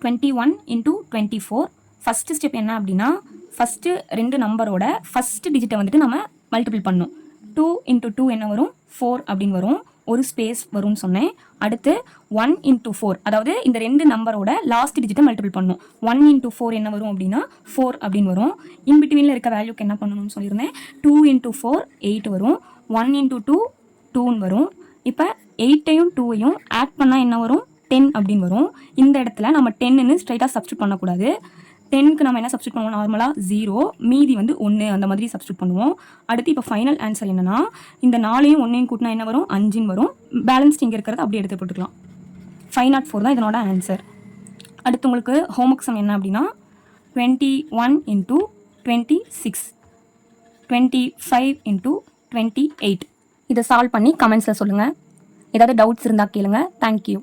21 into 24. First step என்ன அப்படின்னா first 2 நம்பரோட ஃபஸ்ட்டு டிஜிட்டை வந்துட்டு நம்ம மல்டிபிள் பண்ணணும். 2 into 2 என்ன வரும் 4 அப்படின்னு வரும். ஒரு ஸ்பேஸ் வரும்னு சொன்னேன். அடுத்து 1 into 4 அதாவது இந்த 2 நம்பரோட லாஸ்ட் டிஜிட்டை மல்டிபிள் பண்ணணும். 1 into 4 என்ன வரும் அப்படின்னா 4 அப்படின்னு வரும். இன்பிட்வீனில் இருக்க வேல்யூக்கு என்ன பண்ணணும்னு சொல்லியிருந்தேன். 2 into 4 8 வரும். 1 into 2 2ன்னு வரும். இப்போ 8ஐயும் 2ஐயும் ஆட் பண்ணால் என்ன வரும் 10 அப்படின்னு வரும். இந்த இடத்துல நம்ம 10ன்னு ஸ்ட்ரைட்டாக சப்ஸ்டியூட் பண்ணக்கூடாது. 10க்கு நம்ம என்ன சப்ஸ்டியூட் பண்ணுவோம், நார்மலாக 0, மீதி வந்து 1 அந்த மாதிரி சப்ஸ்டியூட் பண்ணுவோம். அடுத்து இப்போ ஃபைனல் ஆன்சர் என்னன்னா இந்த 4ஐயும் 1ஐயும் கூட்டினா என்ன வரும் 5ன்னு வரும். பேலன்ஸ் இங்கே இருக்கிறத அப்படியே எடுத்து போட்டுக்கலாம். 504 தான் இதனோட ஆன்சர். அடுத்து உங்களுக்கு ஹோம்ஒர்க் சம் என்ன அப்படின்னா 21 into 26, 25 into 28. இதை சால்வ் பண்ணி கமெண்ட்ஸில் சொல்லுங்கள். ஏதாவது டவுட்ஸ் இருந்தால் கேளுங்க. தேங்க்யூ.